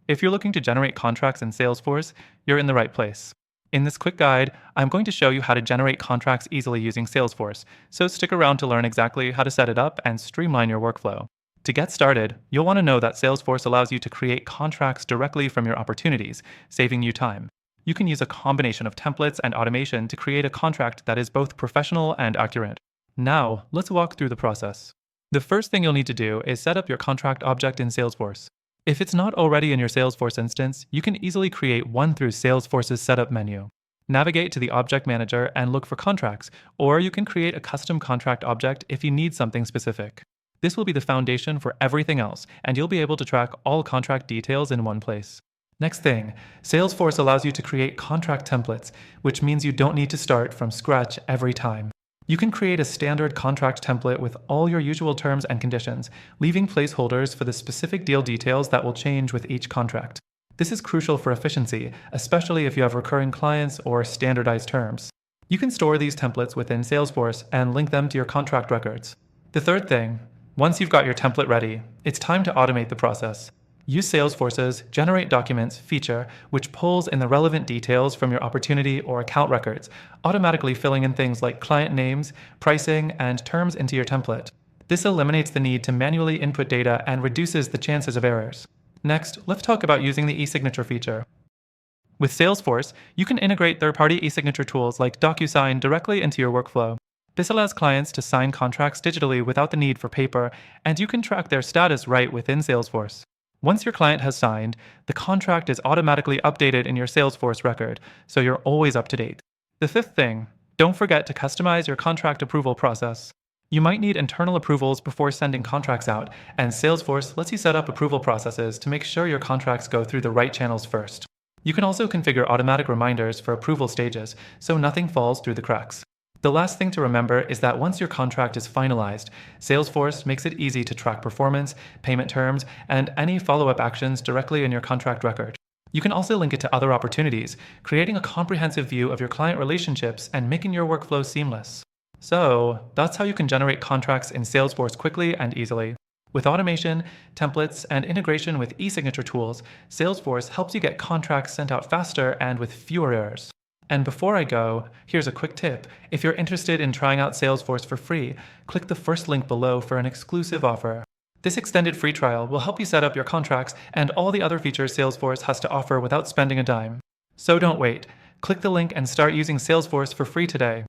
If you're looking to generate contracts in Salesforce, you're in the right place. In this quick guide, I'm going to show you how to generate contracts easily using Salesforce, so stick around to learn exactly how to set it up and streamline your workflow. To get started, you'll want to know that Salesforce allows you to create contracts directly from your opportunities, saving you time. You can use a combination of templates and automation to create a contract that is both professional and accurate. Now, let's walk through the process. The first thing you'll need to do is set up your contract object in Salesforce. If it's not already in your Salesforce instance, you can easily create one through Salesforce's setup menu. Navigate to the Object Manager and look for contracts, or you can create a custom contract object if you need something specific. This will be the foundation for everything else, and you'll be able to track all contract details in one place. Next thing, Salesforce allows you to create contract templates, which means you don't need to start from scratch every time. You can create a standard contract template with all your usual terms and conditions, leaving placeholders for the specific deal details that will change with each contract. This is crucial for efficiency, especially if you have recurring clients or standardized terms. You can store these templates within Salesforce and link them to your contract records. The third thing, once you've got your template ready, it's time to automate the process. Use Salesforce's Generate Documents feature, which pulls in the relevant details from your opportunity or account records, automatically filling in things like client names, pricing, and terms into your template. This eliminates the need to manually input data and reduces the chances of errors. Next, let's talk about using the e-signature feature. With Salesforce, you can integrate third-party e-signature tools like DocuSign directly into your workflow. This allows clients to sign contracts digitally without the need for paper, and you can track their status right within Salesforce. Once your client has signed, the contract is automatically updated in your Salesforce record, so you're always up to date. The fifth thing, don't forget to customize your contract approval process. You might need internal approvals before sending contracts out, and Salesforce lets you set up approval processes to make sure your contracts go through the right channels first. You can also configure automatic reminders for approval stages, so nothing falls through the cracks. The last thing to remember is that once your contract is finalized, Salesforce makes it easy to track performance, payment terms, and any follow-up actions directly in your contract record. You can also link it to other opportunities, creating a comprehensive view of your client relationships and making your workflow seamless. So, that's how you can generate contracts in Salesforce quickly and easily. With automation, templates, and integration with e-signature tools, Salesforce helps you get contracts sent out faster and with fewer errors. And before I go, here's a quick tip. If you're interested in trying out Salesforce for free, click the first link below for an exclusive offer. This extended free trial will help you set up your contracts and all the other features Salesforce has to offer without spending a dime. So don't wait. Click the link and start using Salesforce for free today.